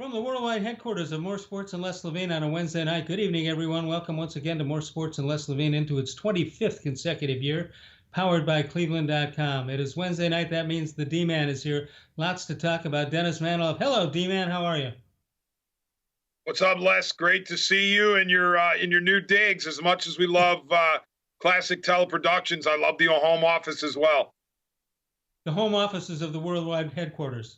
From the worldwide headquarters of More Sports and Less Levine on a Wednesday night. Good evening, everyone. Welcome once again to More Sports and Less Levine into its 25th consecutive year, powered by cleveland.com. It is Wednesday night. That means the D-Man is here. Lots to talk about. Dennis Manoloff. Hello, D-Man. How are you? What's up, Les? Great to see you in your new digs. As much as we love classic teleproductions, I love the home office as well. The home offices of the worldwide headquarters.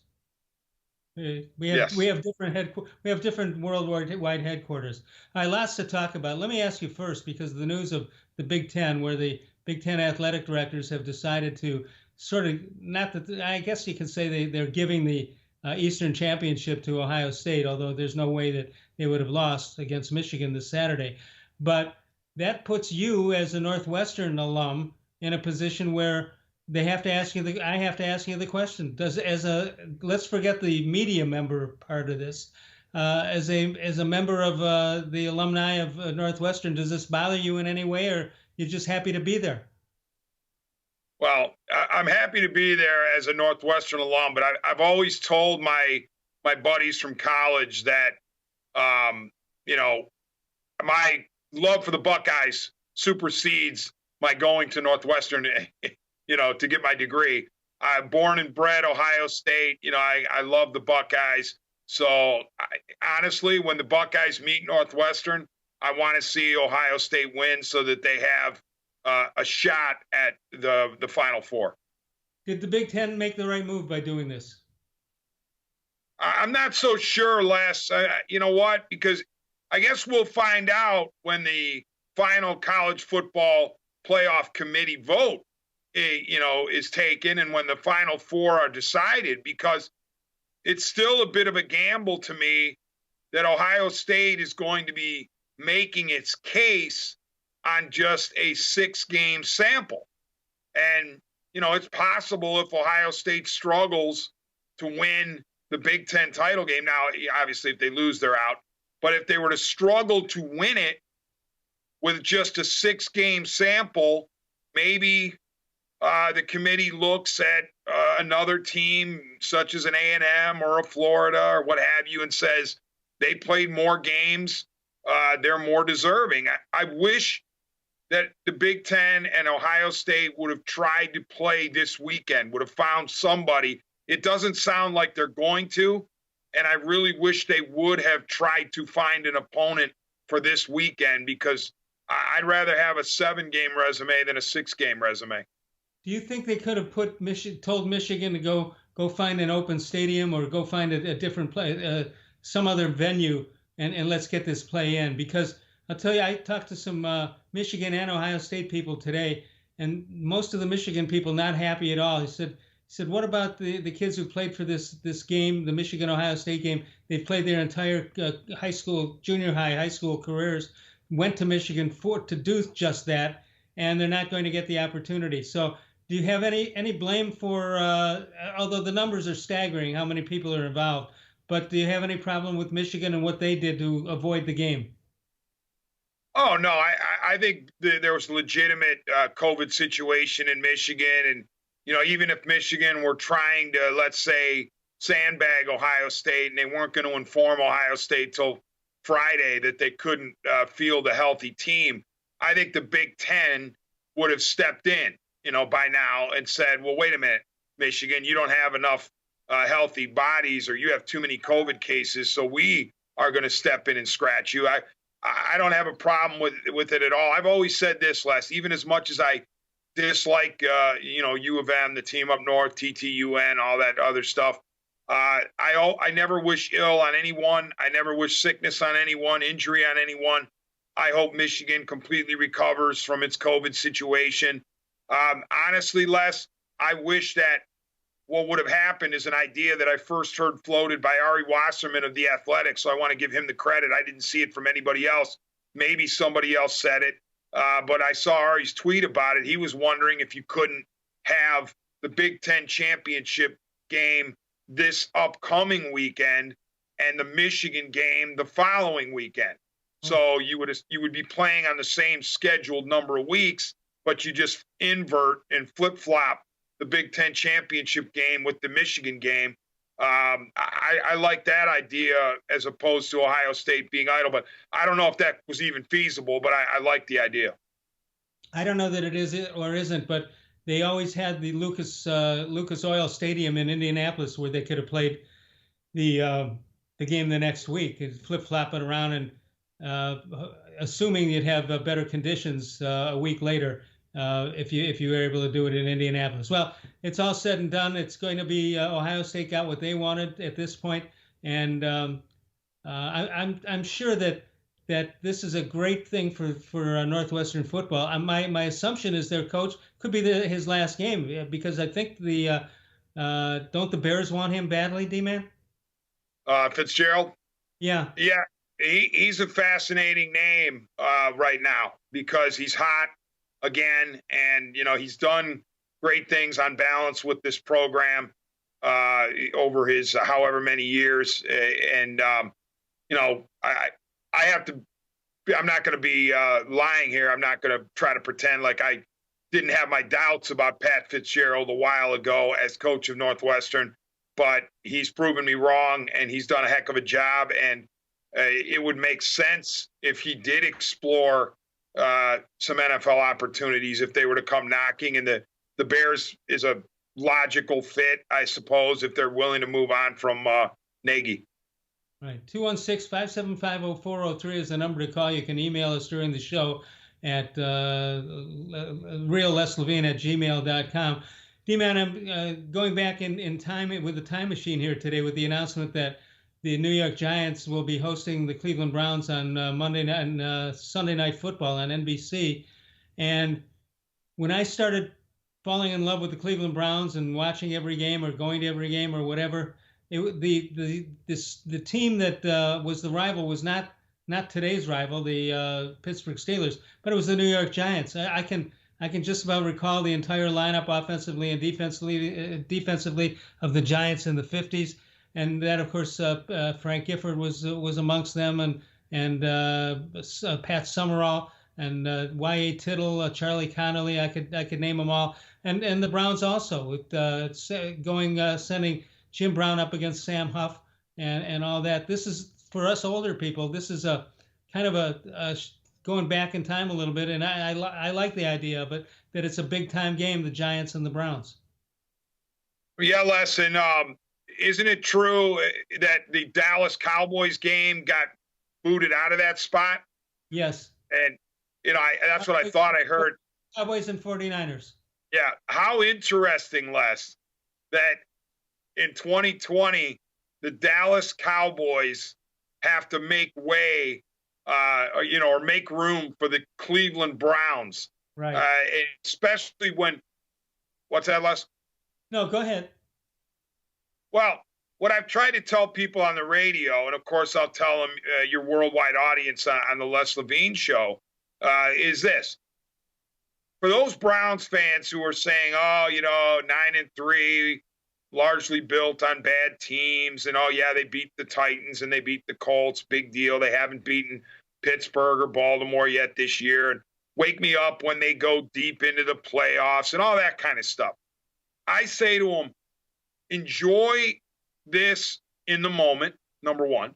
We have different worldwide headquarters. All right, lots to talk about. Let me ask you first, because of the news of the Big Ten, where the Big Ten athletic directors have decided to sort of, not that, I guess you could say they're giving the Eastern Championship to Ohio State, although there's no way that they would have lost against Michigan this Saturday. But that puts you as a Northwestern alum in a position where I have to ask you the question. Let's forget the media member part of this. As a member of the alumni of Northwestern, does this bother you in any way, or you're just happy to be there? Well, I'm happy to be there as a Northwestern alum, but I've always told my buddies from college that my love for the Buckeyes supersedes my going to Northwestern. To get my degree. I'm born and bred Ohio State. I love the Buckeyes. So honestly, when the Buckeyes meet Northwestern, I want to see Ohio State win so that they have a shot at the Final Four. Did the Big Ten make the right move by doing this? I'm not so sure, Les. You know what? Because I guess we'll find out when the final college football playoff committee vote is taken and when the Final Four are decided, because it's still a bit of a gamble to me that Ohio State is going to be making its case on just a 6-game sample. And, it's possible if Ohio State struggles to win the Big Ten title game. Now, obviously, if they lose, they're out. But if they were to struggle to win it with just a 6-game sample, maybe the committee looks at another team such as an A&M or a Florida or what have you and says they played more games, they're more deserving. I wish that the Big Ten and Ohio State would have tried to play this weekend, would have found somebody. It doesn't sound like they're going to, and I really wish they would have tried to find an opponent for this weekend, because I'd rather have a 7-game resume than a 6-game resume. Do you think they could have told Michigan to go find an open stadium or go find a different play, some other venue, and let's get this play in? Because I'll tell you, I talked to some Michigan and Ohio State people today, and most of the Michigan people not happy at all. He said, what about the kids who played for this game, the Michigan-Ohio State game? They've played their entire high school, junior high school careers, went to Michigan to do just that, and they're not going to get the opportunity. So do you have any blame for, although the numbers are staggering, how many people are involved, but do you have any problem with Michigan and what they did to avoid the game? Oh, no, I think there was a legitimate COVID situation in Michigan. And, even if Michigan were trying to, let's say, sandbag Ohio State and they weren't going to inform Ohio State till Friday that they couldn't field a healthy team, I think the Big Ten would have stepped in, by now and said, well, wait a minute, Michigan, you don't have enough healthy bodies, or you have too many COVID cases, so we are going to step in and scratch you. I don't have a problem with it at all. I've always said this, Les, even as much as I dislike, U of M, the team up north, TTUN, all that other stuff. I never wish ill on anyone. I never wish sickness on anyone, injury on anyone. I hope Michigan completely recovers from its COVID situation. Honestly, Les, I wish that what would have happened is an idea that I first heard floated by Ari Wasserman of The Athletic, so I want to give him the credit. I didn't see it from anybody else. Maybe somebody else said it, but I saw Ari's tweet about it. He was wondering if you couldn't have the Big Ten championship game this upcoming weekend and the Michigan game the following weekend. So you would be playing on the same scheduled number of weeks, but you just invert and flip-flop the Big Ten championship game with the Michigan game. I like that idea as opposed to Ohio State being idle, but I don't know if that was even feasible, but I like the idea. I don't know that it is or isn't, but they always had the Lucas Oil Stadium in Indianapolis where they could have played the uh, the game the next week, flip flopping around and assuming you'd have better conditions a week later if you were able to do it in Indianapolis. Well, it's all said and done. It's going to be Ohio State got what they wanted at this point, and I'm sure that this is a great thing for Northwestern football. My assumption is their coach could be his last game because I think the don't the Bears want him badly, D-Man? Fitzgerald. Yeah. Yeah. He's a fascinating name right now because he's hot again, and he's done great things on balance with this program over his however many years, and I have to. I'm not going to be lying here. I'm not going to try to pretend like I didn't have my doubts about Pat Fitzgerald a while ago as coach of Northwestern, but he's proven me wrong, and he's done a heck of a job. And it would make sense if he did explore some NFL opportunities if they were to come knocking. And the Bears is a logical fit, I suppose, if they're willing to move on from Nagy. Right. 216-575-0403 is the number to call. You can email us during the show at reallesslevine@gmail.com. D-Man, I'm going back in time with the time machine here today with the announcement that the New York Giants will be hosting the Cleveland Browns on Monday night and Sunday Night Football on NBC. And when I started falling in love with the Cleveland Browns and watching every game or going to every game or whatever, the team that was the rival was not today's rival, the Pittsburgh Steelers, but it was the New York Giants. I can just about recall the entire lineup offensively and defensively of the Giants in the 50s, and that of course Frank Gifford was amongst them, and Pat Summerall and Y.A. Tittle, Charlie Connolly. I could name them all, and the Browns also with sending Jim Brown up against Sam Huff and all that. This is, for us older people, this is a kind of a going back in time a little bit, and I like the idea of it, that it's a big time game, the Giants and the Browns. Yeah, Les, and isn't it true that the Dallas Cowboys game got booted out of that spot? Yes. And that's what I thought I heard. Cowboys and 49ers. Yeah, how interesting, Les, that in 2020, the Dallas Cowboys have to make way, or make room for the Cleveland Browns. Right. Especially when, what's that, Les? No, go ahead. Well, what I've tried to tell people on the radio, and of course I'll tell them, your worldwide audience on the Les Levine show, is this. For those Browns fans who are saying, 9-3, largely built on bad teams, and they beat the Titans and they beat the Colts, big deal. They haven't beaten Pittsburgh or Baltimore yet this year, and wake me up when they go deep into the playoffs and all that kind of stuff. I say to them, enjoy this in the moment, number one,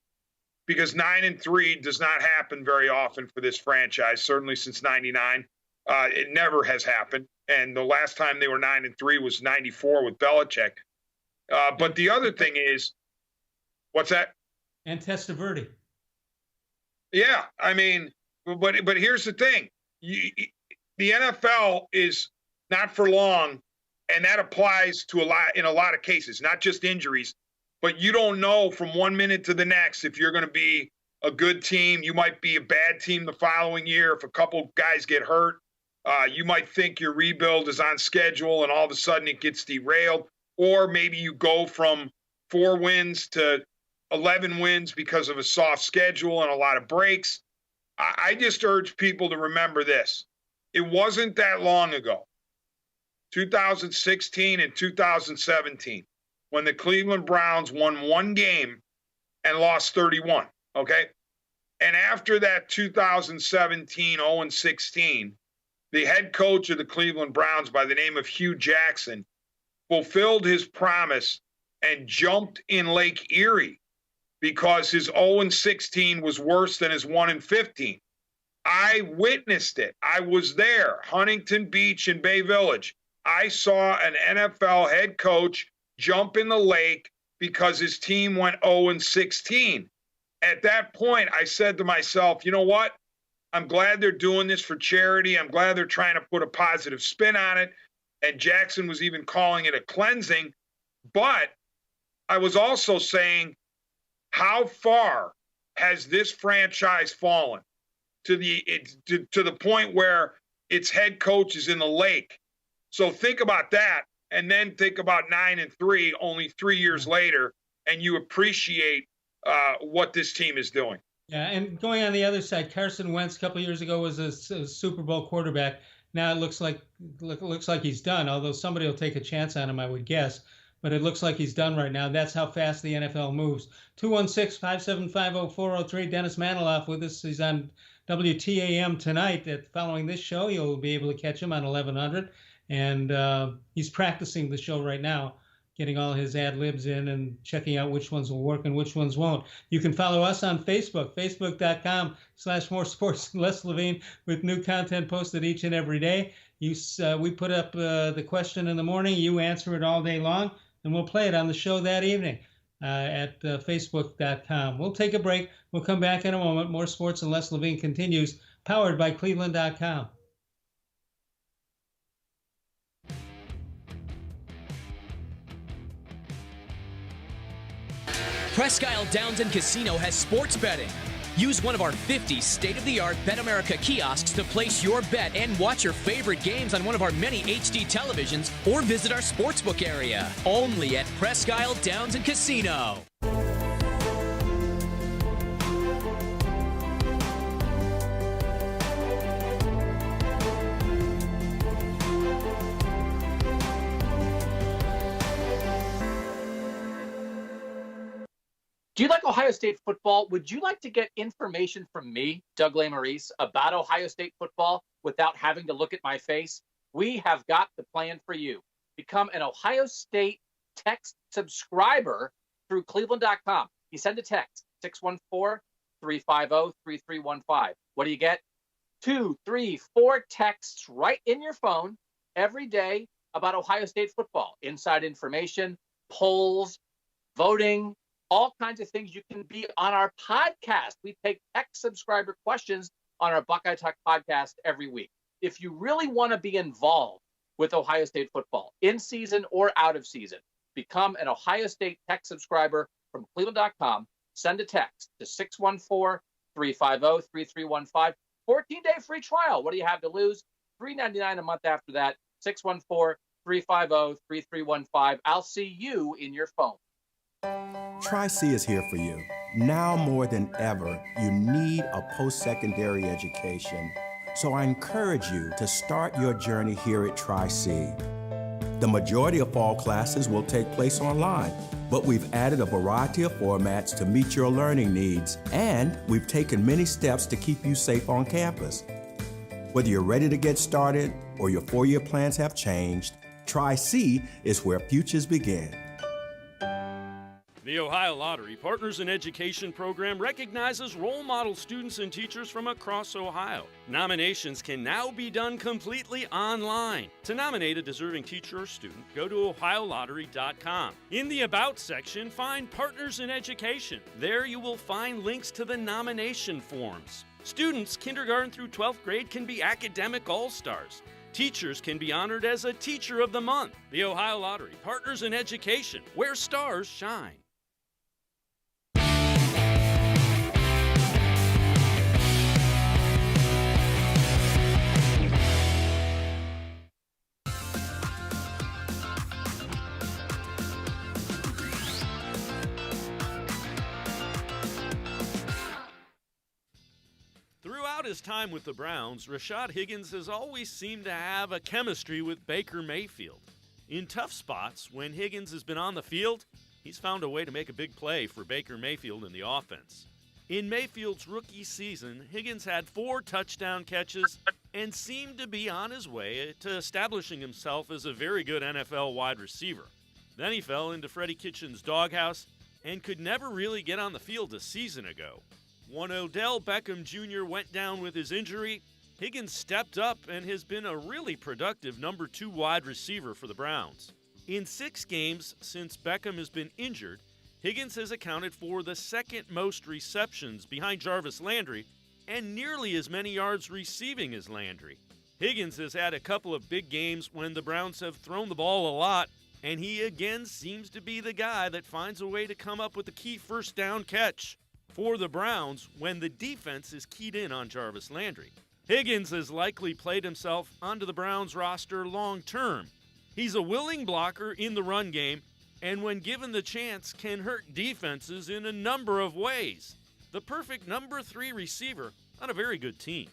because 9-3 does not happen very often for this franchise, certainly since 99. It never has happened, and the last time they were 9-3 was 94 with Belichick. But the other thing is, what's that? And Testaverde. Yeah, I mean, but here's the thing: the NFL is not for long, and that applies to in a lot of cases, not just injuries. But you don't know from 1 minute to the next if you're going to be a good team. You might be a bad team the following year if a couple guys get hurt. You might think your rebuild is on schedule, and all of a sudden it gets derailed. Or maybe you go from 4 wins to 11 wins because of a soft schedule and a lot of breaks. I just urge people to remember this. It wasn't that long ago, 2016 and 2017, when the Cleveland Browns won 1 game and lost 31, okay? And after that 2017 0-16, the head coach of the Cleveland Browns by the name of Hugh Jackson fulfilled his promise and jumped in Lake Erie because his 0-16 was worse than his 1-15. I witnessed it. I was there, Huntington Beach and Bay Village. I saw an NFL head coach jump in the lake because his team went 0-16. At that point, I said to myself, you know what? I'm glad they're doing this for charity. I'm glad they're trying to put a positive spin on it. And Jackson was even calling it a cleansing. But I was also saying, how far has this franchise fallen to the point where its head coach is in the lake? So think about that, and then think about 9-3, only 3 years later, and you appreciate what this team is doing. Yeah, and going on the other side, Carson Wentz a couple of years ago was a Super Bowl quarterback. Now it looks like he's done, although somebody will take a chance on him, I would guess. But it looks like he's done right now. That's how fast the NFL moves. 216-575-0403. Dennis Manoloff with us. He's on WTAM tonight. Following this show, you'll be able to catch him on 1100. And he's practicing the show right now, getting all his ad libs in and checking out which ones will work and which ones won't. You can follow us on Facebook, facebook.com/more sports. Les Levine with new content posted each and every day. We put up the question in the morning. You answer it all day long, and we'll play it on the show that evening at facebook.com. We'll take a break. We'll come back in a moment. More sports and Les Levine continues, powered by cleveland.com. Presque Isle Downs and Casino has sports betting. Use one of our 50 state-of-the-art Bet America kiosks to place your bet and watch your favorite games on one of our many HD televisions, or visit our sportsbook area. Only at Presque Isle Downs and Casino. Do you like Ohio State football? Would you like to get information from me, Doug Lesmerises, about Ohio State football without having to look at my face? We have got the plan for you. Become an Ohio State text subscriber through cleveland.com. You send a text, 614-350-3315. What do you get? 2, 3, 4 texts right in your phone every day about Ohio State football. Inside information, polls, voting, all kinds of things. You can be on our podcast. We take text subscriber questions on our Buckeye Talk podcast every week. If you really want to be involved with Ohio State football, in season or out of season, become an Ohio State text subscriber from cleveland.com. Send a text to 614-350-3315. 14-day free trial. What do you have to lose? $3.99 a month after that. 614-350-3315. I'll see you in your phone. Tri-C is here for you. Now more than ever, you need a post-secondary education. So I encourage you to start your journey here at Tri-C. The majority of fall classes will take place online, but we've added a variety of formats to meet your learning needs, and we've taken many steps to keep you safe on campus. Whether you're ready to get started or your four-year plans have changed, Tri-C is where futures begin. The Ohio Lottery Partners in Education program recognizes role model students and teachers from across Ohio. Nominations can now be done completely online. To nominate a deserving teacher or student, go to ohiolottery.com. In the About section, find Partners in Education. There you will find links to the nomination forms. Students kindergarten through 12th grade can be academic all-stars. Teachers can be honored as a Teacher of the Month. The Ohio Lottery Partners in Education, where stars shine. Throughout his time with the Browns, Rashard Higgins has always seemed to have a chemistry with Baker Mayfield. In tough spots, when Higgins has been on the field, he's found a way to make a big play for Baker Mayfield in the offense. In Mayfield's rookie season, Higgins had 4 touchdown catches and seemed to be on his way to establishing himself as a very good NFL wide receiver. Then he fell into Freddie Kitchens' doghouse and could never really get on the field a season ago. When Odell Beckham Jr. went down with his injury, Higgins stepped up and has been a really productive number 2 wide receiver for the Browns. In 6 games since Beckham has been injured, Higgins has accounted for the second most receptions behind Jarvis Landry and nearly as many yards receiving as Landry. Higgins has had a couple of big games when the Browns have thrown the ball a lot, and he again seems to be the guy that finds a way to come up with the key first down catch for the Browns when the defense is keyed in on Jarvis Landry. Higgins has likely played himself onto the Browns roster long term. He's a willing blocker in the run game, and when given the chance can hurt defenses in a number of ways. The perfect number 3 receiver on a very good team.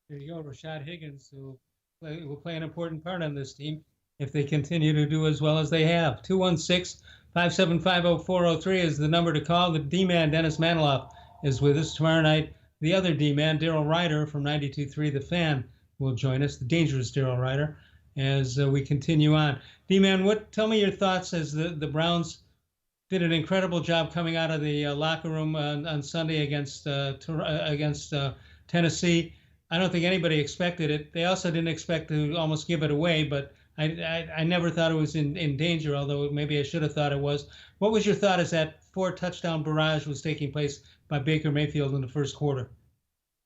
There you go, Rashard Higgins, who will play an important part on this team if they continue to do as well as they have. 216-575-0403 is the number to call. The D-man, Dennis Manoloff, is with us tomorrow night. The other D-man, Daryl Ryder from 92.3 The Fan, will join us, the dangerous Daryl Ryder, as we continue on. D-man, tell me your thoughts as the Browns did an incredible job coming out of the locker room on Sunday against Tennessee. I don't think anybody expected it. They also didn't expect to almost give it away, but I never thought it was in danger, although maybe I should have thought it was. What was your thought as that 4-touchdown barrage was taking place by Baker Mayfield in the first quarter?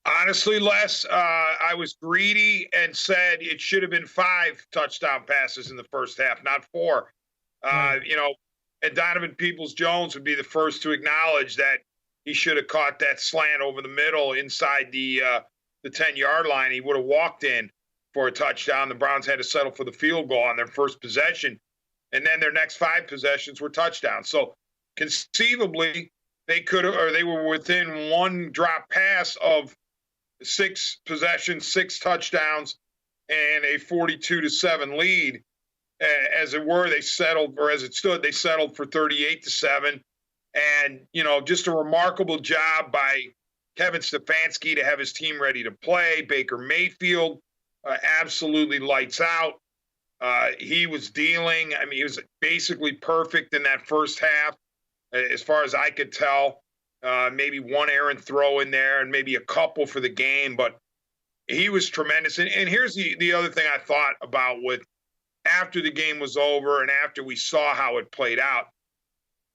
Honestly, Les, I was greedy and said it should have been 5 touchdown passes in the first half, not 4. Right. And Donovan Peoples-Jones would be the first to acknowledge that he should have caught that slant over the middle inside the 10-yard line. He would have walked in for a touchdown. The Browns had to settle for the field goal on their first possession, and then their next 5 possessions were touchdowns. So conceivably, they were within 1 drop pass of 6 possessions, 6 touchdowns, and a 42-7 lead. As it were, they settled, or as it stood, they settled for 38-7. And, just a remarkable job by Kevin Stefanski to have his team ready to play. Baker Mayfield absolutely lights out. He was dealing. I mean, he was basically perfect in that first half, as far as I could tell. Maybe 1 errant throw in there and maybe a couple for the game, but he was tremendous. And here's the other thing I thought about after the game was over and after we saw how it played out.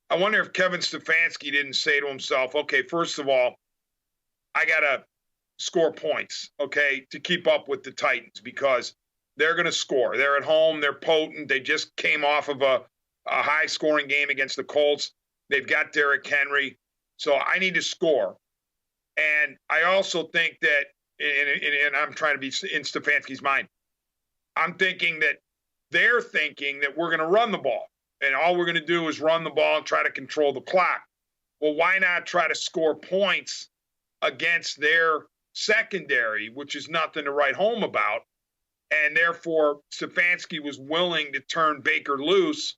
I wonder if Kevin Stefanski didn't say to himself, okay, first of all, I got to score points, okay, to keep up with the Titans because they're going to score. They're at home. They're potent. They just came off of a high-scoring game against the Colts. They've got Derrick Henry. So I need to score. And I also think that, and I'm trying to be in Stefanski's mind, I'm thinking that they're thinking that we're going to run the ball. And all we're going to do is run the ball and try to control the clock. Well, why not try to score points against their secondary, which is nothing to write home about? And therefore, Stefanski was willing to turn Baker loose.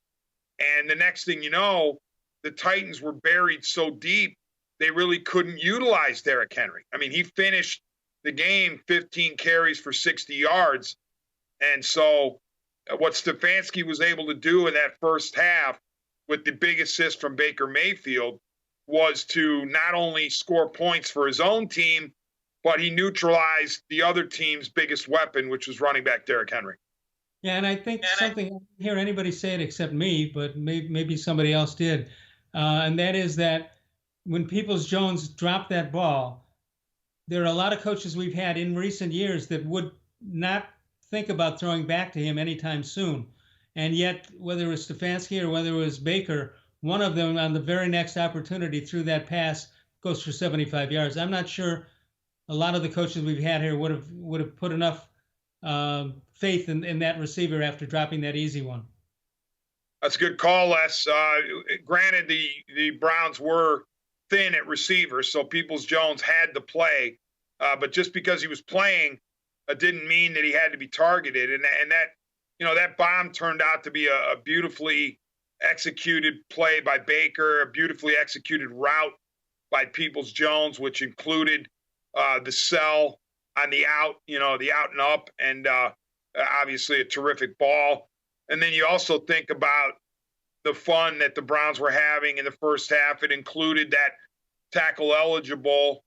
And the next thing you know, the Titans were buried so deep, they really couldn't utilize Derrick Henry. I mean, he finished the game 15 carries for 60 yards. And so what Stefanski was able to do in that first half with the big assist from Baker Mayfield was to not only score points for his own team, but he neutralized the other team's biggest weapon, which was running back Derrick Henry. Yeah, and I think I didn't hear anybody say it except me, but maybe somebody else did. And that is that when Peoples-Jones dropped that ball, there are a lot of coaches we've had in recent years that would not think about throwing back to him anytime soon. And yet, whether it was Stefanski or whether it was Baker, one of them on the very next opportunity threw that pass, goes for 75 yards. I'm not sure a lot of the coaches we've had here would have put enough faith in that receiver after dropping that easy one. That's a good call, Les. Granted, the Browns were thin at receiver, so Peoples-Jones had to play. But just because he was playing didn't mean that he had to be targeted. And that bomb turned out to be a beautifully executed play by Baker, a beautifully executed route by Peoples-Jones, which included the sell on the out, the out and up. And obviously a terrific ball. And then you also think about the fun that the Browns were having in the first half. It included that tackle eligible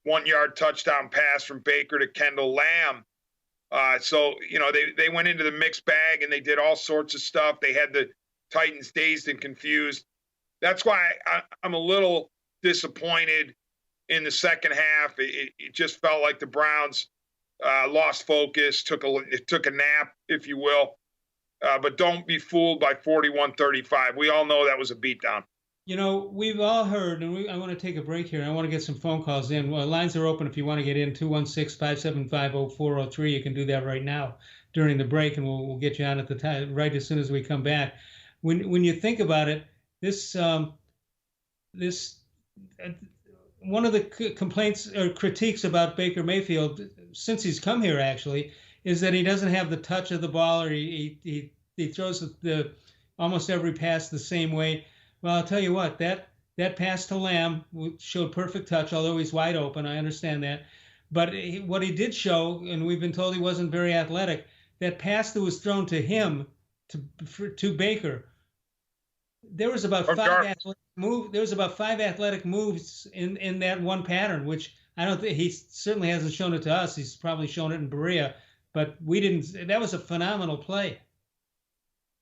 1-yard touchdown pass from Baker to Kendall Lamb. So, they went into the mixed bag and they did all sorts of stuff. They had the Titans dazed and confused. That's why I'm a little disappointed in the second half. It just felt like the Browns lost focus, took a nap, if you will. But don't be fooled by 41-35. We all know that was a beatdown. We've all heard, and I want to take a break here. I want to get some phone calls in. Well, lines are open if you want to get in, 216-575-0403. You can do that right now during the break, and we'll get you on at the time right as soon as we come back. When you think about it, this one of the complaints or critiques about Baker Mayfield since he's come here actually is that he doesn't have the touch of the ball, or he throws the almost every pass the same way. Well, I'll tell you what, that pass to Lamb showed perfect touch, although he's wide open. I understand that. But what he did show, and we've been told he wasn't very athletic, that pass that was thrown to him, to Baker, there was about five athletic moves in that one pattern, which I don't think he certainly hasn't shown it to us. He's probably shown it in Berea, but we didn't. That was a phenomenal play.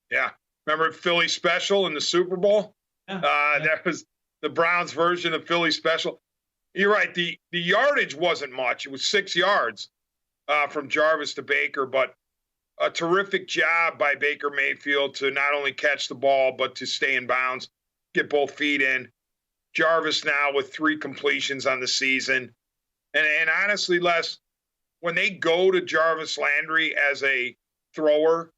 Yeah. Remember Philly Special in the Super Bowl? Yeah. That was the Browns version of Philly Special. You're right. The yardage wasn't much. It was 6 yards from Jarvis to Baker, but a terrific job by Baker Mayfield to not only catch the ball, but to stay in bounds, get both feet in. Jarvis now with 3 completions on the season. And honestly, Les, when they go to Jarvis Landry as a thrower,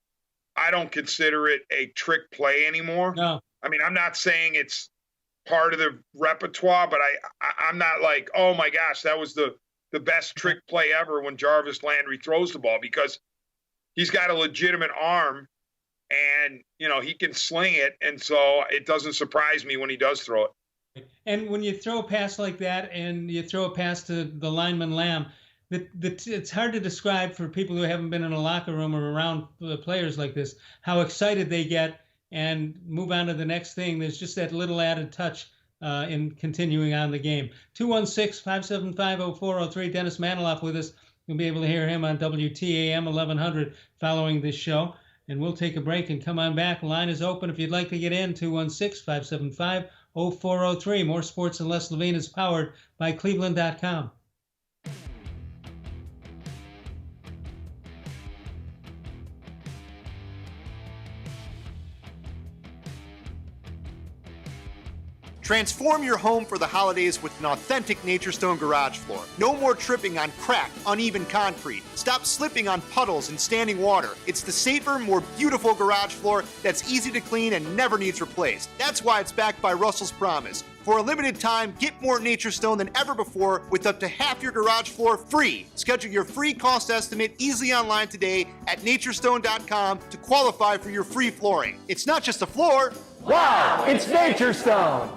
I don't consider it a trick play anymore. No. I mean, I'm not saying it's part of the repertoire, but I'm not like, oh my gosh, that was the best trick play ever when Jarvis Landry throws the ball, because he's got a legitimate arm and, he can sling it. And so it doesn't surprise me when he does throw it. And when you throw a pass like that and you throw a pass to the lineman Lamb, it's hard to describe for people who haven't been in a locker room or around players like this, how excited they get and move on to the next thing. There's just that little added touch in continuing on the game. 216-575-0403. Dennis Manoloff with us. You'll be able to hear him on WTAM 1100 following this show. And we'll take a break and come on back. Line is open if you'd like to get in. 216-575-0403. More Sports and Les Levine is powered by cleveland.com. Transform your home for the holidays with an authentic Nature Stone garage floor. No more tripping on cracked, uneven concrete. Stop slipping on puddles and standing water. It's the safer, more beautiful garage floor that's easy to clean and never needs replaced. That's why it's backed by Russell's Promise. For a limited time, get more Nature Stone than ever before with up to half your garage floor free. Schedule your free cost estimate easily online today at naturestone.com to qualify for your free flooring. It's not just a floor. Wow, it's Nature Stone.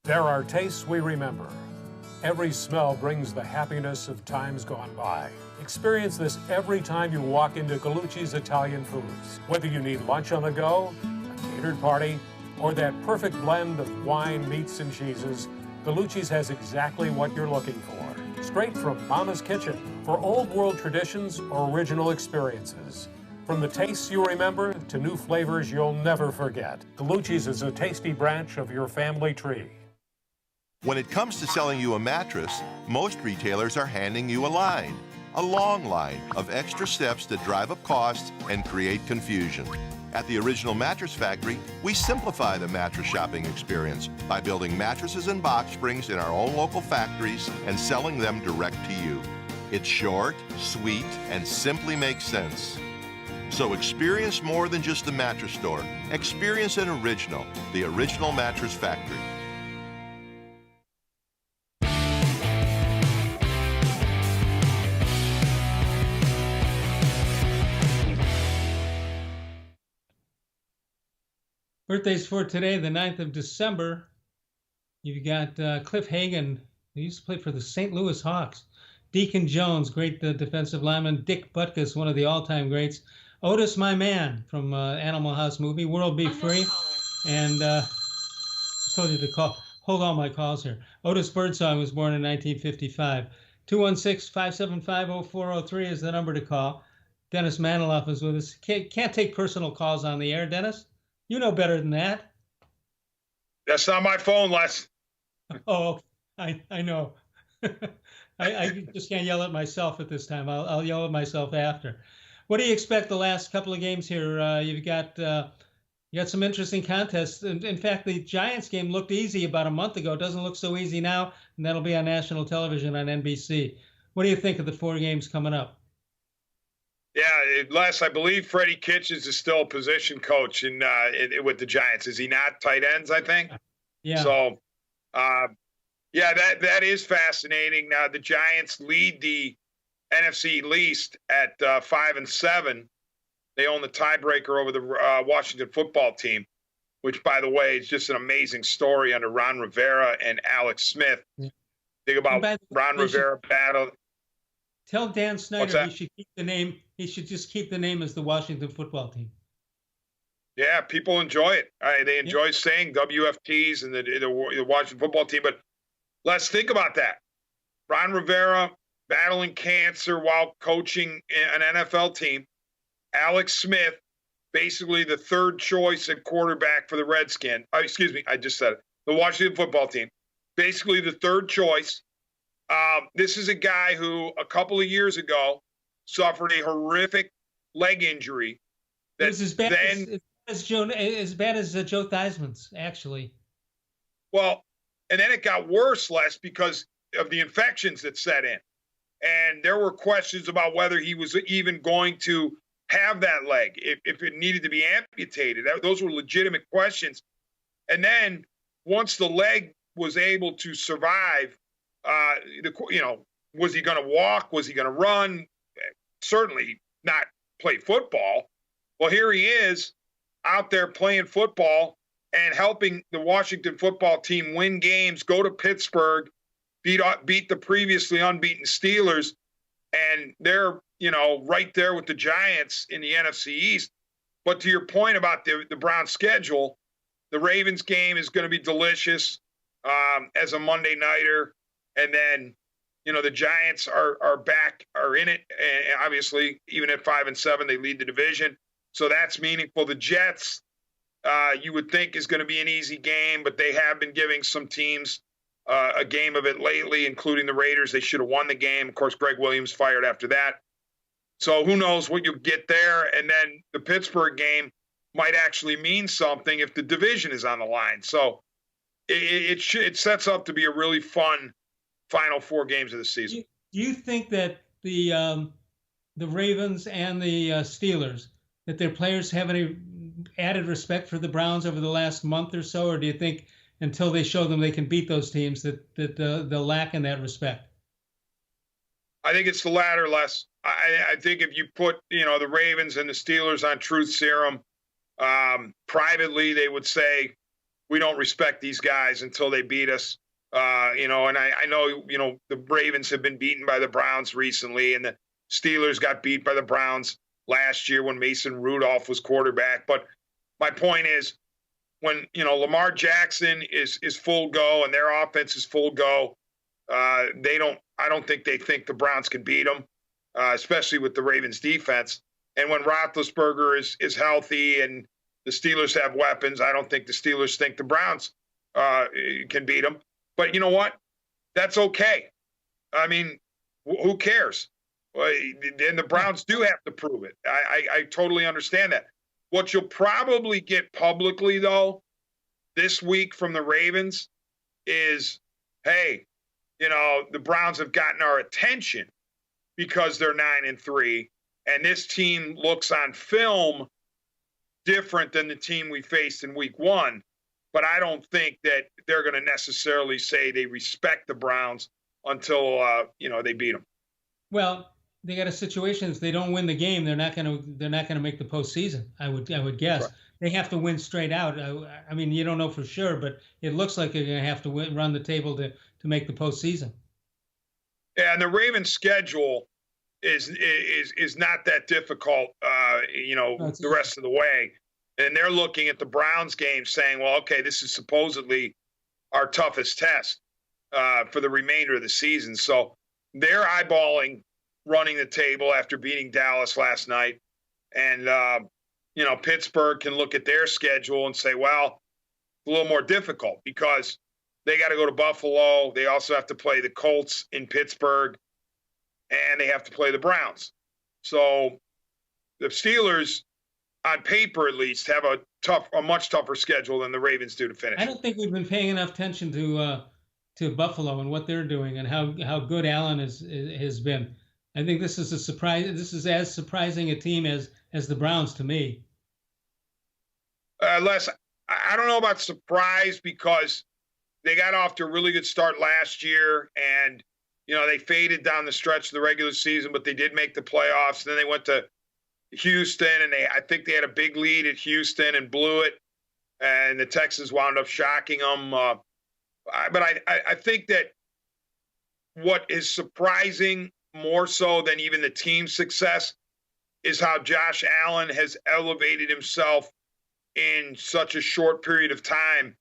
There are tastes we remember. Every smell brings the happiness of times gone by. Experience this every time you walk into Gallucci's Italian Foods. Whether you need lunch on the go, a catered party, or that perfect blend of wine, meats, and cheeses, Gallucci's has exactly what you're looking for. Straight from Mama's kitchen for old world traditions or original experiences. From the tastes you remember to new flavors you'll never forget. Gallucci's is a tasty branch of your family tree. When it comes to selling you a mattress, most retailers are handing you a long line of extra steps that drive up costs and create confusion. At the Original Mattress Factory, we simplify the mattress shopping experience by building mattresses and box springs in our own local factories and selling them direct to you. It's short, sweet, and simply makes sense. So experience more than just the mattress store. Experience an original, the Original Mattress Factory. Birthdays for today, the 9th of December. You've got Cliff Hagan, who used to play for the St. Louis Hawks. Deacon Jones, great defensive lineman. Dick Butkus, one of the all-time greats. Otis, my man, from Animal House movie. World Be Free. And I told you to call. Hold all my calls here. Otis Birdsong was born in 1955. 216-575-0403 is the number to call. Dennis Manoloff is with us. Can't take personal calls on the air, Dennis. You know better than that. That's not my phone, Les. Oh, I know. I just can't yell at myself at this time. I'll yell at myself after. What do you expect the last couple of games here? You got some interesting contests. In fact, the Giants game looked easy about a month ago. It doesn't look so easy now, and that'll be on national television on NBC. What do you think of the 4 games coming up? Yeah, Les, I believe Freddie Kitchens is still a position coach with the Giants. Is he not? Tight ends, I think. Yeah. So, that is fascinating. Now the Giants lead the NFC East at 5-7. They own the tiebreaker over the Washington football team, which, by the way, is just an amazing story under Ron Rivera and Alex Smith. Yeah. Think about Ron Rivera battle. Tell Dan Snyder he should keep the name. He should just keep the name as the Washington football team. Yeah, people enjoy it. They enjoy saying WFTs and the Washington football team. But let's think about that. Ron Rivera battling cancer while coaching an NFL team. Alex Smith, basically the third choice at quarterback for the Redskins. Excuse me, I just said it. The Washington football team. Basically the third choice. This is a guy who a couple of years ago suffered a horrific leg injury. It was as bad as Joe Theismann's, actually. Well, and then it got worse, Les, because of the infections that set in. And there were questions about whether he was even going to have that leg, if it needed to be amputated. Those were legitimate questions. And then once the leg was able to survive, was he going to walk? Was he going to run? Certainly not play football. Well, here he is out there playing football and helping the Washington football team win games, go to Pittsburgh, beat the previously unbeaten Steelers, and they're, right there with the Giants in the NFC East. But to your point about the Browns schedule, the Ravens game is going to be delicious as a Monday nighter. And then, the Giants are in it. And obviously, even at 5-7, they lead the division. So that's meaningful. The Jets, you would think is going to be an easy game, but they have been giving some teams a game of it lately, including the Raiders. They should have won the game. Of course, Greg Williams fired after that. So who knows what you'll get there. And then the Pittsburgh game might actually mean something if the division is on the line. So it sets up to be a really fun final 4 games of the season. Do you think that the Ravens and the Steelers, that their players have any added respect for the Browns over the last month or so, or do you think until they show them they can beat those teams that they'll lack in that respect? I think it's the latter, Les. I think if you put the Ravens and the Steelers on truth serum, privately they would say we don't respect these guys until they beat us. And I know the Ravens have been beaten by the Browns recently, and the Steelers got beat by the Browns last year when Mason Rudolph was quarterback. But my point is, when Lamar Jackson is full go and their offense is full go, I don't think they think the Browns can beat them, especially with the Ravens defense. And when Roethlisberger is healthy and the Steelers have weapons, I don't think the Steelers think the Browns can beat them. But you know what? That's okay. I mean, who cares? And the Browns do have to prove it. I totally understand that. What you'll probably get publicly, though, this week from the Ravens is, hey, the Browns have gotten our attention because they're 9-3, and this team looks on film different than the team we faced in week 1. But I don't think that they're going to necessarily say they respect the Browns until they beat them. Well, they got a situation. If they don't win the game, they're not going to make the postseason. I would guess. Right. They have to win straight out. I mean, you don't know for sure, but it looks like they're going to have to run the table to make the postseason. Yeah, and the Ravens' schedule is not that difficult, the rest of the way. And they're looking at the Browns game saying, well, okay, this is supposedly our toughest test for the remainder of the season. So they're eyeballing running the table after beating Dallas last night. And, Pittsburgh can look at their schedule and say, well, it's a little more difficult because they got to go to Buffalo. They also have to play the Colts in Pittsburgh, and they have to play the Browns. So the Steelers, on paper at least, have a much tougher schedule than the Ravens do to finish. I don't think we've been paying enough attention to Buffalo and what they're doing and how good Allen has been. I think this is a surprise. This is as surprising a team as the Browns to me. Les, I don't know about surprise because they got off to a really good start last year, and they faded down the stretch of the regular season, but they did make the playoffs. Then they went to Houston, and I think they had a big lead at Houston and blew it, and the Texans wound up shocking them. But I think that what is surprising more so than even the team's success is how Josh Allen has elevated himself in such a short period of time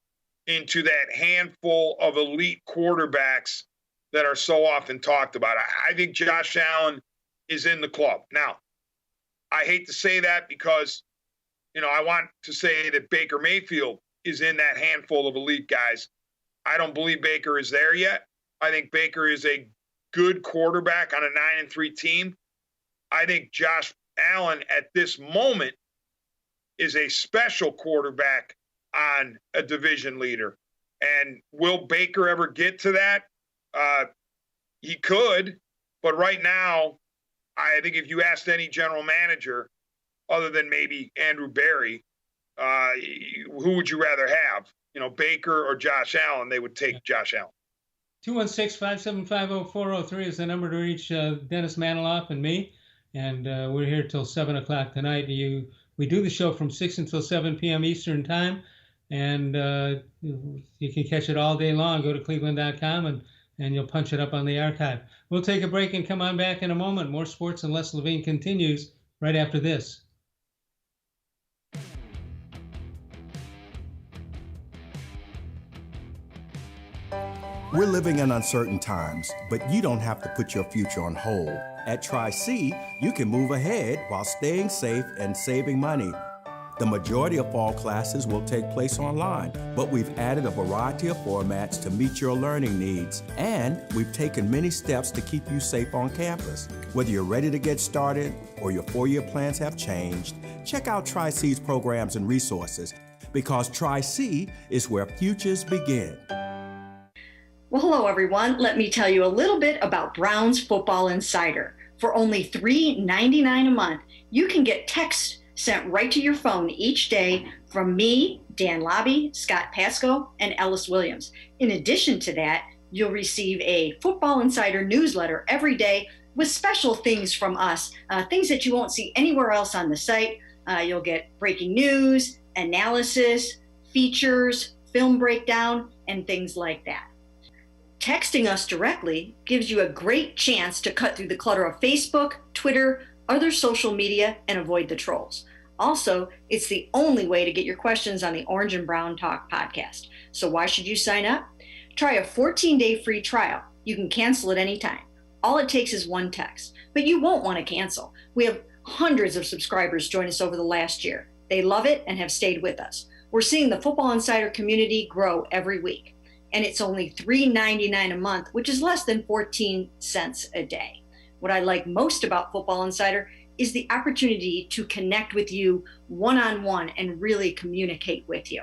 into that handful of elite quarterbacks that are so often talked about. I think Josh Allen is in the club. Now, I hate to say that because, I want to say that Baker Mayfield is in that handful of elite guys. I don't believe Baker is there yet. I think Baker is a good quarterback on a 9-3 team. I think Josh Allen at this moment is a special quarterback on a division leader. And will Baker ever get to that? He could, but right now, I think if you asked any general manager, other than maybe Andrew Berry, who would you rather have? Baker or Josh Allen? They would take Josh Allen. 216-575-0403 is the number to reach Dennis Manoloff and me. And we're here till 7 o'clock tonight. We do the show from 6 until 7 p.m. Eastern time. And you can catch it all day long. Go to cleveland.com and you'll punch it up on the archive. We'll take a break and come on back in a moment. More sports and Les Levine continues right after this. We're living in uncertain times, but you don't have to put your future on hold. At Tri-C, you can move ahead while staying safe and saving money. The majority of fall classes will take place online, but we've added a variety of formats to meet your learning needs, and we've taken many steps to keep you safe on campus. Whether you're ready to get started or your four-year plans have changed, check out Tri-C's programs and resources, because Tri-C is where futures begin. Well, hello, everyone. Let me tell you a little bit about Brown's Football Insider. For only $3.99 a month, you can get text sent right to your phone each day from me, Dan Lobby, Scott Pasco, and Ellis Williams. In addition to that, you'll receive a Football Insider newsletter every day with special things from us, things that you won't see anywhere else on the site. You'll get breaking news, analysis, features, film breakdown, and things like that. Texting us directly gives you a great chance to cut through the clutter of Facebook, Twitter, other social media, and avoid the trolls. Also, it's the only way to get your questions on the Orange and Brown Talk podcast. So why should you sign up? Try a 14-day free trial. You can cancel at any time. All it takes is one text, but you won't want to cancel. We have hundreds of subscribers join us over the last year. They love it and have stayed with us. We're seeing the Football Insider community grow every week. And it's only $3.99 a month, which is less than 14 cents a day. What I like most about Football Insider is the opportunity to connect with you one-on-one and really communicate with you.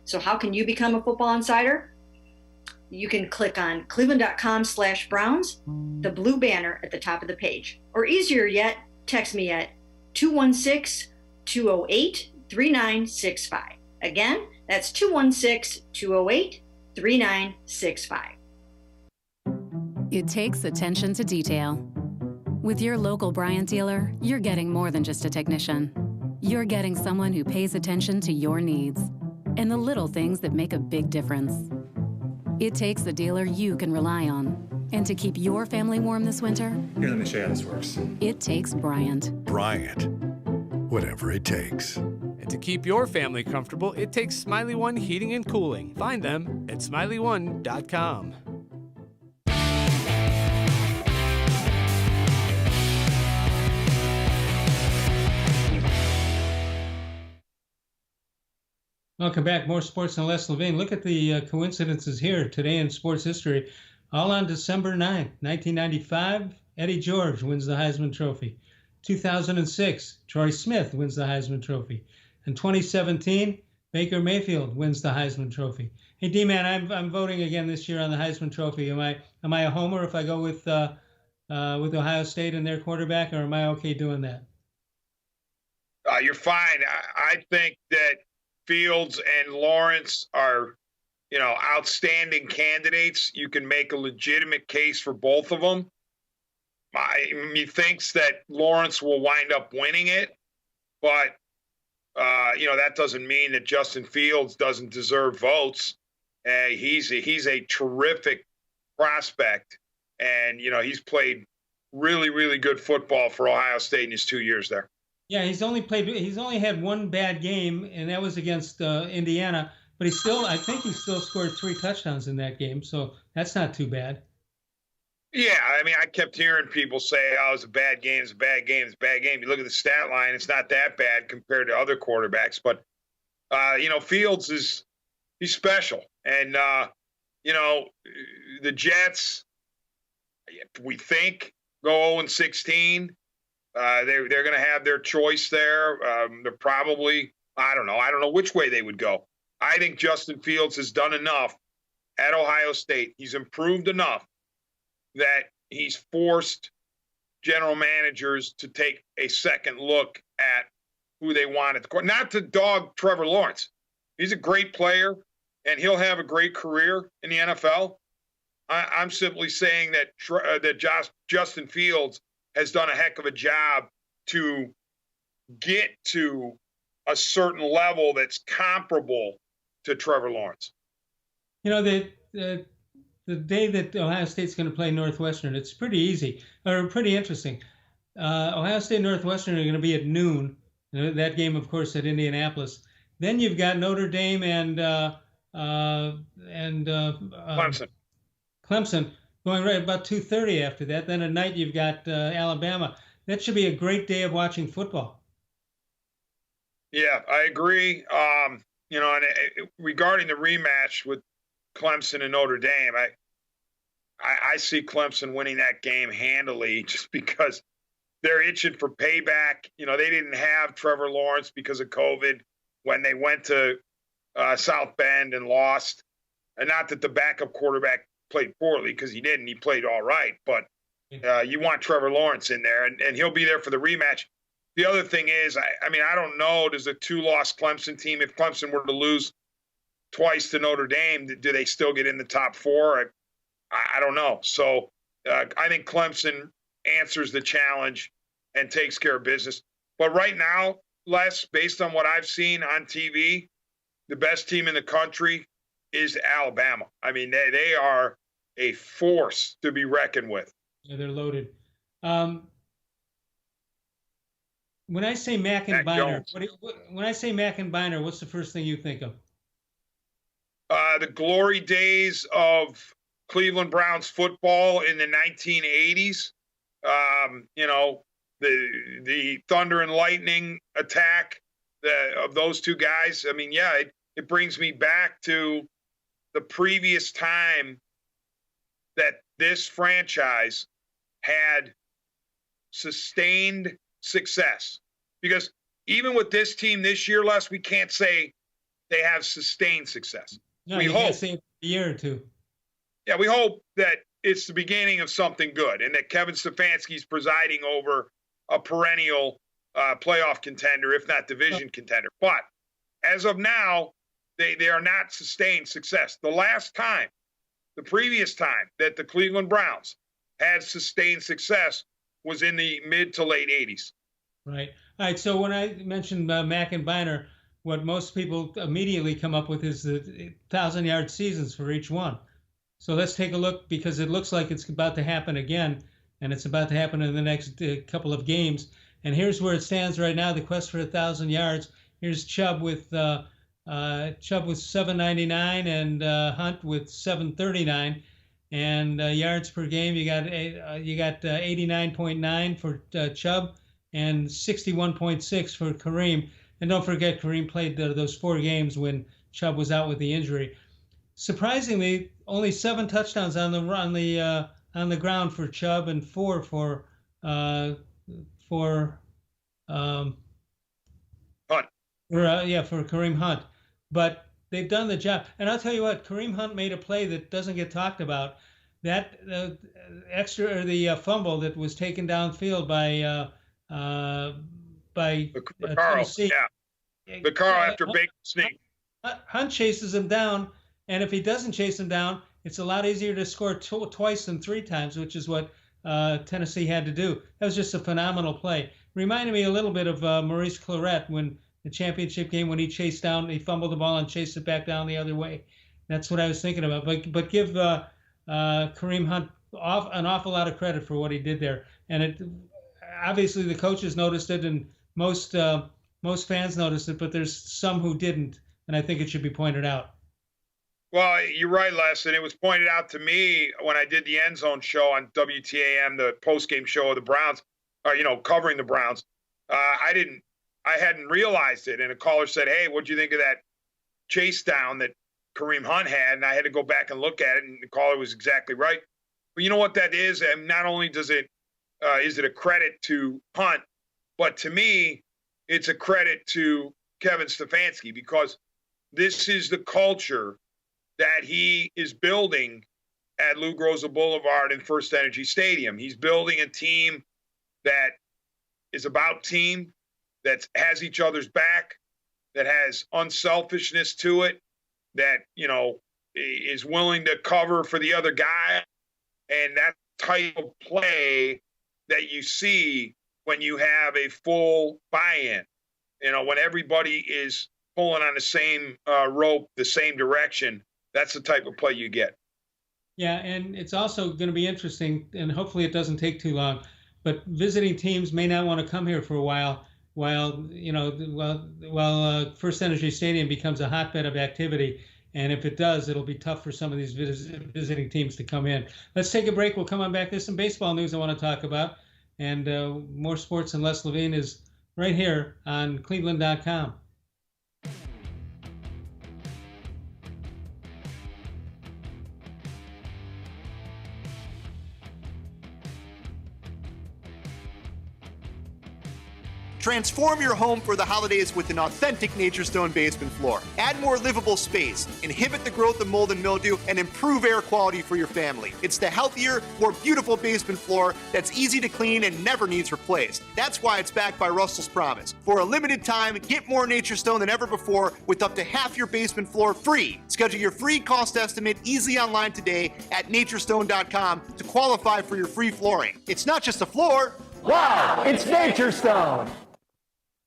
So how can you become a Football Insider? You can click on cleveland.com/Browns, the blue banner at the top of the page. Or easier yet, text me at 216-208-3965. Again, that's 216-208-3965. It takes attention to detail. With your local Bryant dealer, you're getting more than just a technician. You're getting someone who pays attention to your needs and the little things that make a big difference. It takes a dealer you can rely on And to keep your family warm this winter, here, let me show you how this works. it takes Bryant. Bryant, whatever it takes. And to keep your family comfortable, it takes Smiley One Heating and Cooling. Find them at smiley1.com. Welcome back. More sports and less Levine. Look at the coincidences here today in sports history. All on December 9th, 1995, Eddie George wins the Heisman Trophy. 2006, Troy Smith wins the Heisman Trophy. In 2017, Baker Mayfield wins the Heisman Trophy. Hey, D-Man, I'm voting again this year on the Heisman Trophy. Am I a homer if I go with Ohio State and their quarterback, or am I okay doing that? You're fine. I think that Fields and Lawrence are, outstanding candidates. You can make a legitimate case for both of them. He thinks that Lawrence will wind up winning it, but that doesn't mean that Justin Fields doesn't deserve votes. He's a terrific prospect, and he's played really, really good football for Ohio State in his 2 years there. Yeah, he's only had one bad game, and that was against Indiana. But I think he still scored 3 touchdowns in that game, so that's not too bad. Yeah, I kept hearing people say, "Oh, it's a bad game. It's a bad game. It's a bad game." You look at the stat line; it's not that bad compared to other quarterbacks. But Fields he's special, and the Jets, we think, go 0-16. They're going to have their choice there. They're probably, I don't know which way they would go. I think Justin Fields has done enough at Ohio State. He's improved enough that he's forced general managers to take a second look at who they want at the court. Not to dog Trevor Lawrence. He's a great player, and he'll have a great career in the NFL. I'm simply saying that Justin Fields has done a heck of a job to get to a certain level that's comparable to Trevor Lawrence. The day that Ohio State's going to play Northwestern, it's pretty easy, or pretty interesting. Ohio State and Northwestern are going to be at noon. That game, of course, at Indianapolis. Then you've got Notre Dame and Clemson going right about 2:30 after that. Then at night you've got Alabama. That should be a great day of watching football. Yeah, I agree. Regarding the rematch with Clemson and Notre Dame, I see Clemson winning that game handily just because they're itching for payback. They didn't have Trevor Lawrence because of COVID when they went to South Bend and lost. And not that the backup quarterback played poorly, because he didn't. He played all right. But you want Trevor Lawrence in there, and he'll be there for the rematch. The other thing is, I don't know, does a 2-loss Clemson team, if Clemson were to lose twice to Notre Dame, do they still get in the top 4? I don't know. So I think Clemson answers the challenge and takes care of business. But right now, Les, based on what I've seen on TV, the best team in the country is Alabama. They are a force to be reckoned with. Yeah, they're loaded. When I say Mack and Biner, what's the first thing you think of? The glory days of Cleveland Browns football in the 1980s. The thunder and lightning attack of those two guys. It brings me back to the previous time that this franchise had sustained success. Because even with this team this year, Les, we can't say they have sustained success. No, we you hope can't say a year or two. Yeah, we hope that it's the beginning of something good and that Kevin Stefanski's presiding over a perennial playoff contender, if not division contender. But as of now, they are not sustained success. The previous time that the Cleveland Browns had sustained success was in the mid to late 80s. Right. All right. So when I mentioned Mack and Biner, what most people immediately come up with is the 1,000-yard seasons for each one. So let's take a look, because it looks like it's about to happen again, and it's about to happen in the next couple of games. And here's where it stands right now: the quest for 1,000 yards. Here's Chubb with 799 and Hunt with 739. And yards per game, you got 89.9 for Chubb and 61.6 for Kareem. And don't forget, Kareem played those 4 games when Chubb was out with the injury. Surprisingly, only 7 touchdowns on the ground for Chubb and 4 for Hunt. For Kareem Hunt. But they've done the job. And I'll tell you what, Kareem Hunt made a play that doesn't get talked about. That the fumble that was taken downfield by Tennessee. Yeah. The Carl after Baker sneak. Hunt chases him down, and if he doesn't chase him down, it's a lot easier to score twice than 3 times, which is what Tennessee had to do. That was just a phenomenal play. Reminded me a little bit of Maurice Claret when the championship game, when he fumbled the ball and chased it back down the other way. That's what I was thinking about. But give Kareem Hunt an awful lot of credit for what he did there. And obviously the coaches noticed it, and most fans noticed it, but there's some who didn't, and I think it should be pointed out. Well, you're right, Les, and it was pointed out to me when I did the End Zone show on WTAM, the post-game show of the Browns, covering the Browns. I hadn't realized it, and a caller said, "Hey, what'd you think of that chase down that Kareem Hunt had?" And I had to go back and look at it, and the caller was exactly right. But you know what that is? And not only is it a credit to Hunt, but to me, it's a credit to Kevin Stefanski, because this is the culture that he is building at Lou Groza Boulevard and First Energy Stadium. He's building a team that is about team, that has each other's back, that has unselfishness to it, that, is willing to cover for the other guy. And that type of play that you see when you have a full buy-in, when everybody is pulling on the same rope, the same direction, that's the type of play you get. Yeah, and it's also going to be interesting, and hopefully it doesn't take too long, but visiting teams may not want to come here for a while First Energy Stadium becomes a hotbed of activity. And if it does, it'll be tough for some of these visiting teams to come in. Let's take a break. We'll come on back. There's some baseball news I want to talk about. And more sports, and Les Levine is right here on cleveland.com. Transform your home for the holidays with an authentic Nature Stone basement floor. Add more livable space, inhibit the growth of mold and mildew, and improve air quality for your family. It's the healthier, more beautiful basement floor that's easy to clean and never needs replaced. That's why it's backed by Russell's Promise. For a limited time, get more Nature Stone than ever before with up to half your basement floor free. Schedule your free cost estimate easily online today at naturestone.com to qualify for your free flooring. It's not just a floor. Wow, it's Nature Stone.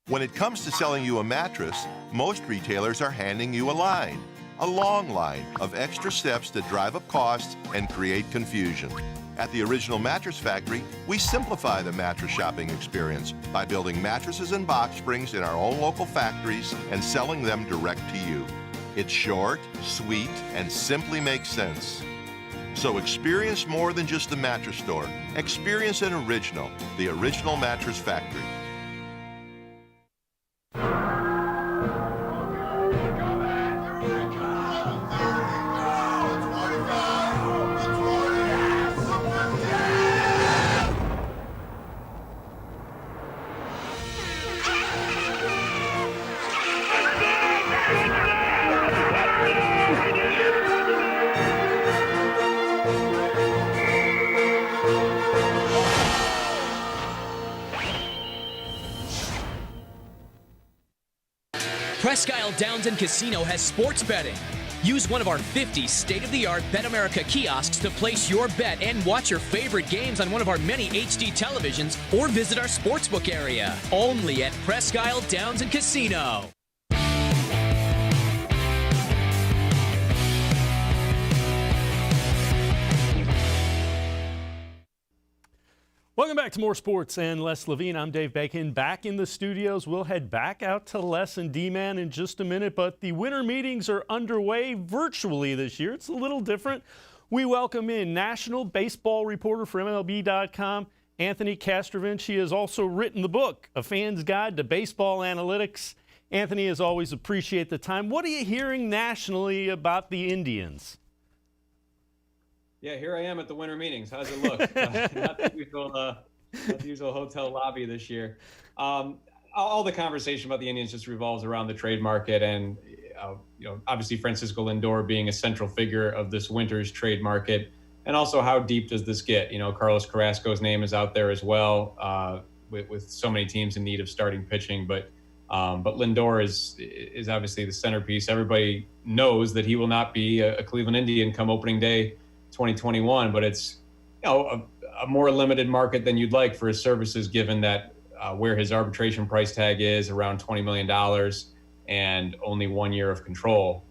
When it comes to selling you a mattress, most retailers are handing you a long line of extra steps that drive up costs and create confusion. At the Original Mattress Factory, we simplify the mattress shopping experience by building mattresses and box springs in our own local factories and selling them direct to you. It's short, sweet, and simply makes sense. So experience more than just the mattress store. Experience an original, the Original Mattress Factory. Presque Isle Downs and Casino has sports betting. Use one of our 50 state-of-the-art Bet America kiosks to place your bet and watch your favorite games on one of our many HD televisions, or visit our sportsbook area. Only at Presque Isle Downs and Casino. Welcome back to More Sports and Les Levine. I'm Dave Bacon, back in the studios. We'll head back out to Les and D-Man in just a minute, but the winter meetings are underway virtually this year. It's a little different. We welcome in national baseball reporter for MLB.com, Anthony Castrovince. He has also written the book, A Fan's Guide to Baseball Analytics. Anthony, as always, appreciate the time. What are you hearing nationally about the Indians? Yeah, here I am at the winter meetings. How's it look? Not the usual hotel lobby this year. All the conversation about the Indians just revolves around the trade market, and obviously Francisco Lindor being a central figure of this winter's trade market, and also how deep does this get? Carlos Carrasco's name is out there as well, with so many teams in need of starting pitching, but Lindor is obviously the centerpiece. Everybody knows that he will not be a Cleveland Indian come opening day 2021, but it's a more limited market than you'd like for his services, given that where his arbitration price tag is around $20 million and only 1 year of control.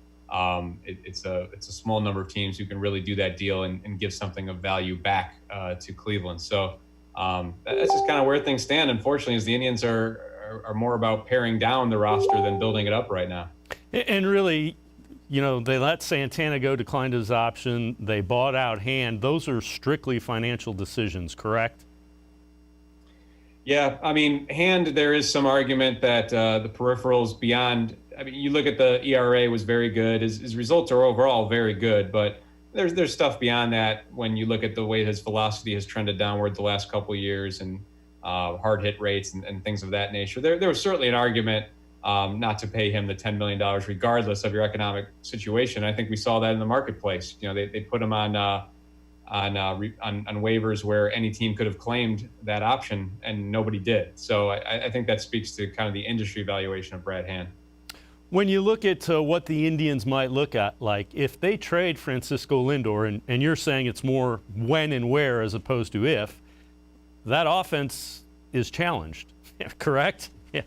It's a small number of teams who can really do that deal and give something of value back to Cleveland. So that's just kind of where things stand, unfortunately, as the Indians are more about paring down the roster than building it up right now. And really, they let Santana go, declined his option. They bought out Hand. Those are strictly financial decisions, correct? Yeah, I mean, Hand, there is some argument that the peripherals beyond, you look at the ERA was very good. His results are overall very good, but there's stuff beyond that when you look at the way his velocity has trended downward the last couple of years and hard hit rates and things of that nature. There was certainly an argument not to pay him the $10 million regardless of your economic situation. I think we saw that in the marketplace. They put him on waivers where any team could have claimed that option and nobody did. So I think that speaks to kind of the industry valuation of Brad Hand. When you look at what the Indians might look at, like if they trade Francisco Lindor, and you're saying it's more when and where as opposed to if, that offense is challenged, correct? Yeah.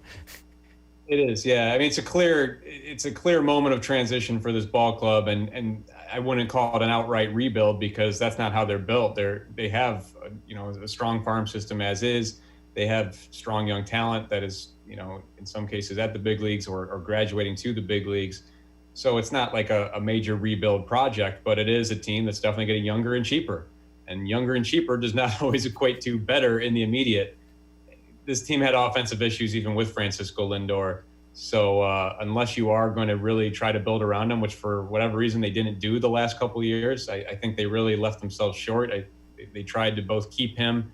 It is, yeah. It's a clear moment of transition for this ball club, and I wouldn't call it an outright rebuild because that's not how they're built. They have a strong farm system as is. They have strong young talent that is in some cases at the big leagues or graduating to the big leagues. So it's not like a major rebuild project, but it is a team that's definitely getting younger and cheaper. And younger and cheaper does not always equate to better in the immediate. This team had offensive issues even with Francisco Lindor. So unless you are going to really try to build around him, which for whatever reason they didn't do the last couple of years, I think they really left themselves short. They tried to both keep him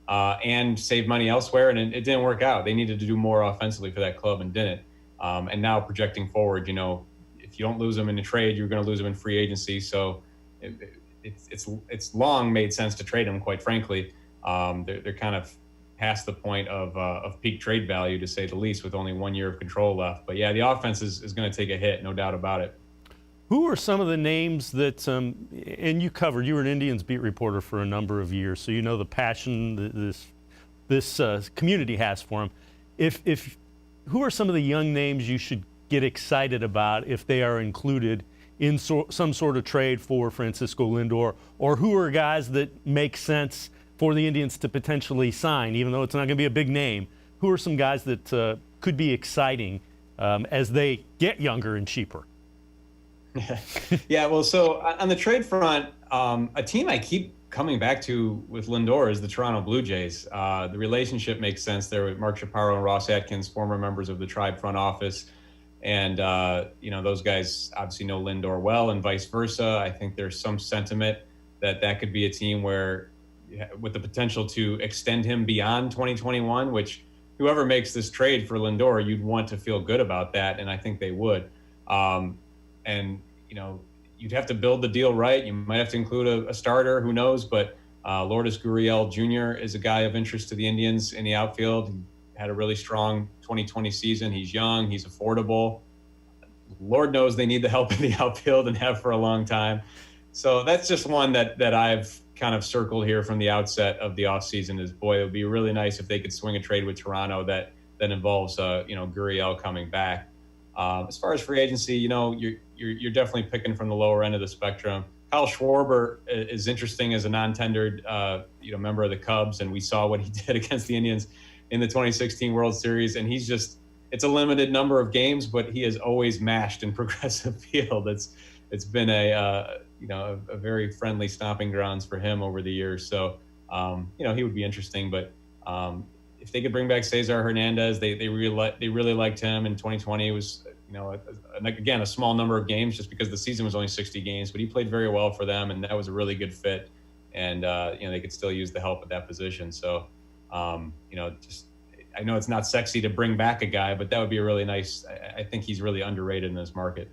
and save money elsewhere, and it didn't work out. They needed to do more offensively for that club and didn't. And now projecting forward, if you don't lose him in a trade, you're going to lose him in free agency. So it's long made sense to trade him, quite frankly. They're kind of past the point of peak trade value, to say the least, with only 1 year of control left. But yeah, the offense is going to take a hit, no doubt about it. Who are some of the names that, and you were an Indians beat reporter for a number of years, so you know the passion this community has for him. Who are some of the young names you should get excited about if they are included in some sort of trade for Francisco Lindor, or who are guys that make sense for the Indians to potentially sign, even though it's not going to be a big name? Who are some guys that could be exciting as they get younger and cheaper? Yeah, well, so on the trade front, a team I keep coming back to with Lindor is the Toronto Blue Jays. The relationship makes sense there with Mark Chaparro and Ross Atkins, former members of the Tribe front office. And, those guys obviously know Lindor well and vice versa. I think there's some sentiment that could be a team where, with the potential to extend him beyond 2021, which whoever makes this trade for Lindor, you'd want to feel good about that, and I think they would. You'd have to build the deal right. You might have to include a starter, who knows, but Lourdes Gurriel Jr. is a guy of interest to the Indians in the outfield. He had a really strong 2020 season. He's young, he's affordable. Lord knows they need the help in the outfield and have for a long time. So that's just one that I've kind of circled here from the outset of the offseason is, boy, it would be really nice if they could swing a trade with Toronto that involves, Gurriel coming back. As far as free agency, you're definitely picking from the lower end of the spectrum. Kyle Schwarber is interesting as a non-tendered, member of the Cubs, and we saw what he did against the Indians in the 2016 World Series. And it's a limited number of games, but he has always mashed in Progressive Field. It's been a very friendly stomping grounds for him over the years. So, he would be interesting. But if they could bring back Cesar Hernandez, they really liked him in 2020. It was, again, a small number of games just because the season was only 60 games, but he played very well for them, and that was a really good fit. And, they could still use the help at that position. So, I know it's not sexy to bring back a guy, but that would be a really nice, I think he's really underrated in this market.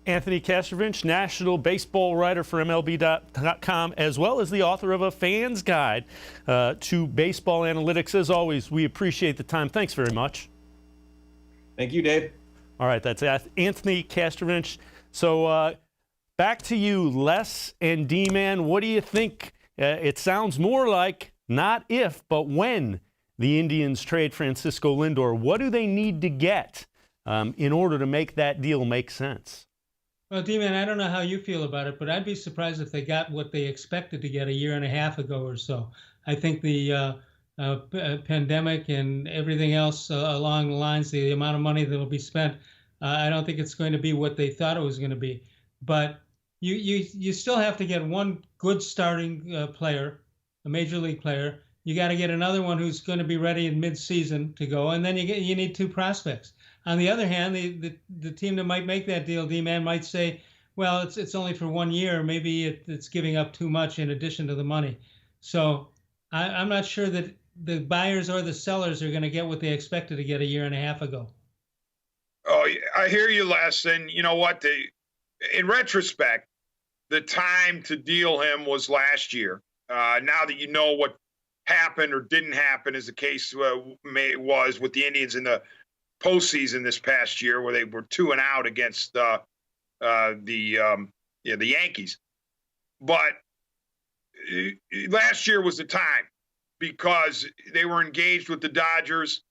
Anthony Castrovince, national baseball writer for MLB.com, as well as the author of a fan's guide to baseball analytics. As always, we appreciate the time. Thanks very much. Thank you, Dave. All right, that's Anthony Castrovince. So back to you, Les and D-Man. What do you think? It sounds more like not if, but when the Indians trade Francisco Lindor. What do they need to get in order to make that deal make sense? Well, D-Man, I don't know how you feel about it, but I'd be surprised if they got what they expected to get a year and a half ago or so. I think the pandemic and everything else along the lines, the amount of money that will be spent, I don't think it's going to be what they thought it was going to be. But you still have to get one good starting player, a major league player. You got to get another one who's going to be ready in mid-season to go, and then you need two prospects. On the other hand, the team that might make that deal, D-Man, might say, well, it's only for 1 year. Maybe it's giving up too much in addition to the money. So I'm not sure that the buyers or the sellers are going to get what they expected to get a year and a half ago. Oh, I hear you, Les. And you know what? In retrospect, the time to deal him was last year. Now that you know what happened or didn't happen, as the case was with the Indians in the postseason this past year, where they were 2-0 against the Yankees. But last year was the time because they were engaged with the Dodgers.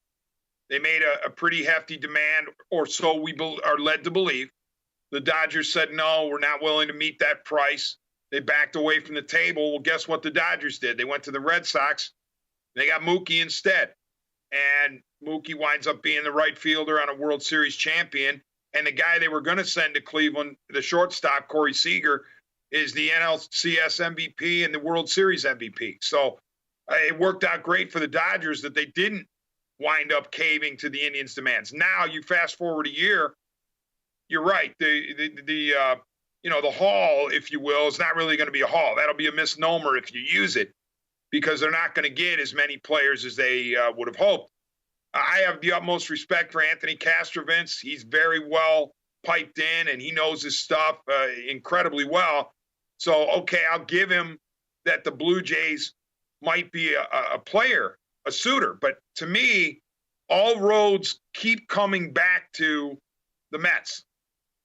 They made a pretty hefty demand, or so we are led to believe. The Dodgers said, no, we're not willing to meet that price. They backed away from the table. Well, guess what the Dodgers did? They went to the Red Sox. They got Mookie instead. And Mookie winds up being the right fielder on a World Series champion. And the guy they were going to send to Cleveland, the shortstop, Corey Seager, is the NLCS MVP and the World Series MVP. So it worked out great for the Dodgers that they didn't wind up caving to the Indians' demands. Now you fast forward a year, you're right. The haul, if you will, is not really going to be a haul. That'll be a misnomer if you use it, because they're not going to get as many players as they would have hoped. I have the utmost respect for Anthony Castrovince. He's very well piped in, and he knows his stuff incredibly well. So, okay, I'll give him that the Blue Jays might be a player, a suitor. But to me, all roads keep coming back to the Mets.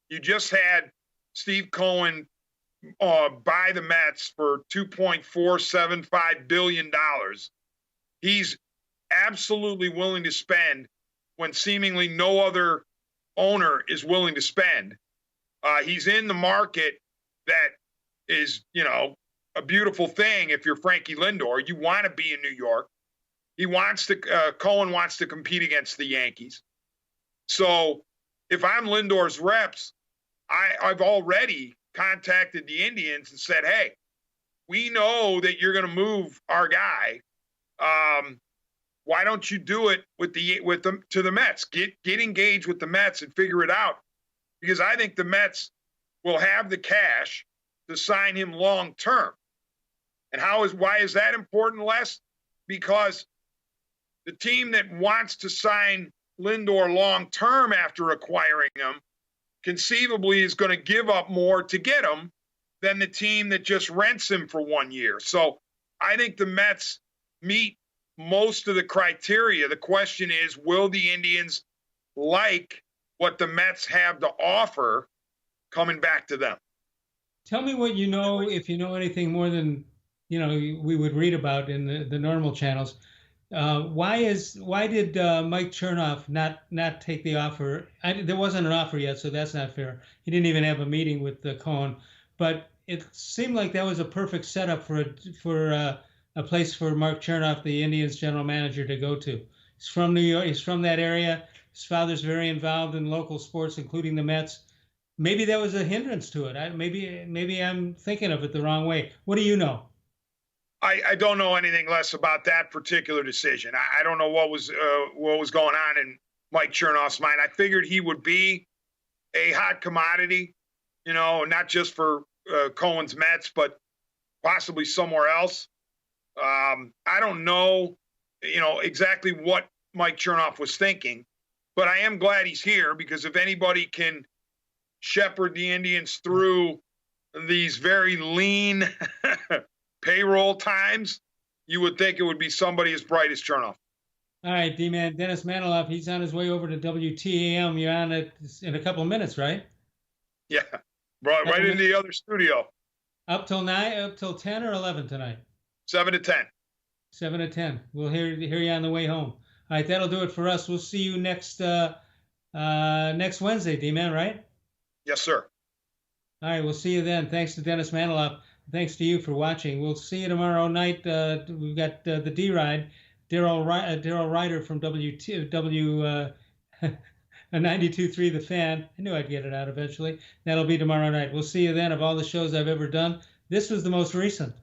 You just had Steve Cohen buy the Mets for $2.475 billion. He's absolutely willing to spend when seemingly no other owner is willing to spend. He's in the market that is, a beautiful thing. If you're Frankie Lindor, you want to be in New York. Cohen wants to compete against the Yankees. So if I'm Lindor's reps, I've already contacted the Indians and said, hey, we know that you're going to move our guy. Why don't you do it to the Mets? Get engaged with the Mets and figure it out, because I think the Mets will have the cash to sign him long term. And why is that important, Les? Because the team that wants to sign Lindor long term after acquiring him conceivably is going to give up more to get him than the team that just rents him for 1 year. So I think the Mets meet most of the criteria. The question is, will the Indians like what the Mets have to offer coming back to them? Tell me what you know, if you know anything more than we would read about in the normal channels. Why did Mike Chernoff not take the offer? There wasn't an offer yet, so that's not fair. He didn't even have a meeting with Cohen. But it seemed like that was a perfect setup for a place for Mark Chernoff, the Indians general manager, to go to. He's from New York. He's from that area. His father's very involved in local sports, including the Mets. Maybe that was a hindrance to it. Maybe I'm thinking of it the wrong way. What do you know? I don't know anything less about that particular decision. I don't know what was going on in Mike Chernoff's mind. I figured he would be a hot commodity, not just for Cohen's Mets, but possibly somewhere else. I don't know, exactly what Mike Chernoff was thinking, but I am glad he's here, because if anybody can shepherd the Indians through these very lean payroll times, you would think it would be somebody as bright as Chernoff. All right, D-Man, Dennis Manoloff, he's on his way over to WTAM. You're on it in a couple of minutes, right? Yeah, right into the other studio. Up till 10 or 11 tonight? 7 to 10. 7 to 10. We'll hear you on the way home. All right, that'll do it for us. We'll see you next Wednesday, D-Man, right? Yes, sir. All right, we'll see you then. Thanks to Dennis Manoloff. Thanks to you for watching. We'll see you tomorrow night. We've got the D-Ride, Daryl Ryder from W92.3 The Fan. I knew I'd get it out eventually. That'll be tomorrow night. We'll see you then. Of all the shows I've ever done, this was the most recent.